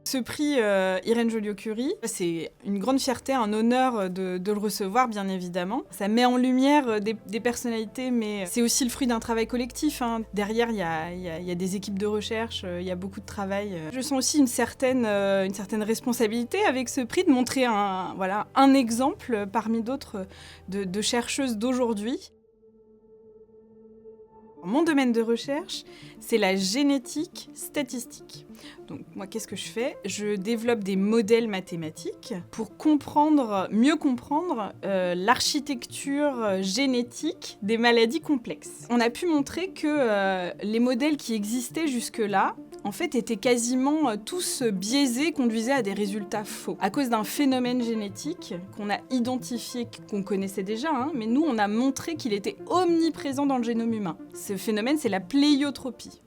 Ce prix Irène Joliot-Curie, c'est une grande fierté, un honneur de le recevoir, bien évidemment. Ça met en lumière des personnalités, mais c'est aussi le fruit d'un travail collectif, hein. Derrière, il y a des équipes de recherche, il y a beaucoup de travail. Je sens aussi une certaine responsabilité avec ce prix, de montrer un exemple parmi d'autres de chercheuses d'aujourd'hui. Mon domaine de recherche, c'est la génétique statistique. Donc moi, qu'est-ce que je fais ? Je développe des modèles mathématiques pour mieux comprendre l'architecture génétique des maladies complexes. On a pu montrer que les modèles qui existaient jusque-là, en fait, étaient quasiment tous biaisés, conduisaient à des résultats faux. À cause d'un phénomène génétique qu'on a identifié, qu'on connaissait déjà, hein, mais nous, on a montré qu'il était omniprésent dans le génome humain. Ce phénomène, c'est la pléiotropie.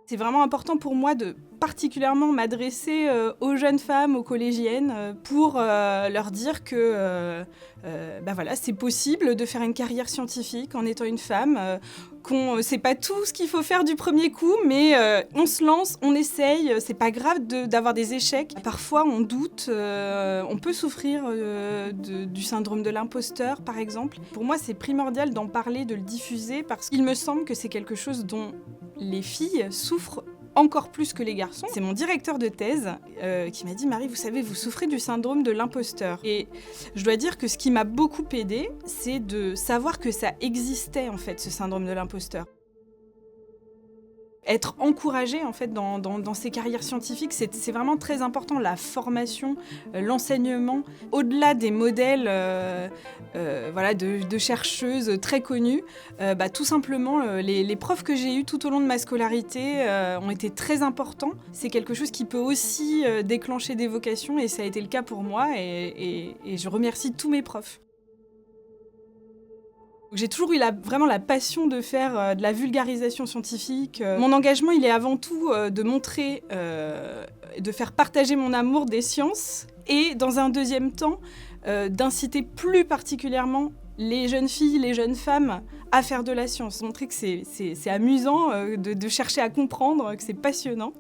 C'est vraiment important pour moi de particulièrement m'adresser aux jeunes femmes, aux collégiennes, pour leur dire que c'est possible de faire une carrière scientifique en étant une femme, qu'on sait pas tout ce qu'il faut faire du premier coup, mais on se lance, on essaye, c'est pas grave d'avoir des échecs. Parfois on doute, on peut souffrir du syndrome de l'imposteur par exemple. Pour moi c'est primordial d'en parler, de le diffuser, parce qu'il me semble que c'est quelque chose dont les filles souffrent encore plus que les garçons. C'est mon directeur de thèse qui m'a dit « Marie, vous savez, vous souffrez du syndrome de l'imposteur ». Et je dois dire que ce qui m'a beaucoup aidée, c'est de savoir que ça existait en fait, ce syndrome de l'imposteur. Être encouragé en fait dans ces carrières scientifiques, c'est vraiment très important. La formation, l'enseignement, au-delà des modèles de chercheuses très connues, tout simplement les profs que j'ai eus tout au long de ma scolarité ont été très importants. C'est quelque chose qui peut aussi déclencher des vocations, et ça a été le cas pour moi, et je remercie tous mes profs. J'ai toujours eu vraiment la passion de faire de la vulgarisation scientifique. Mon engagement, il est avant tout de montrer, de faire partager mon amour des sciences, et dans un deuxième temps, d'inciter plus particulièrement les jeunes filles, les jeunes femmes à faire de la science. Montrer que c'est amusant, de chercher à comprendre, que c'est passionnant.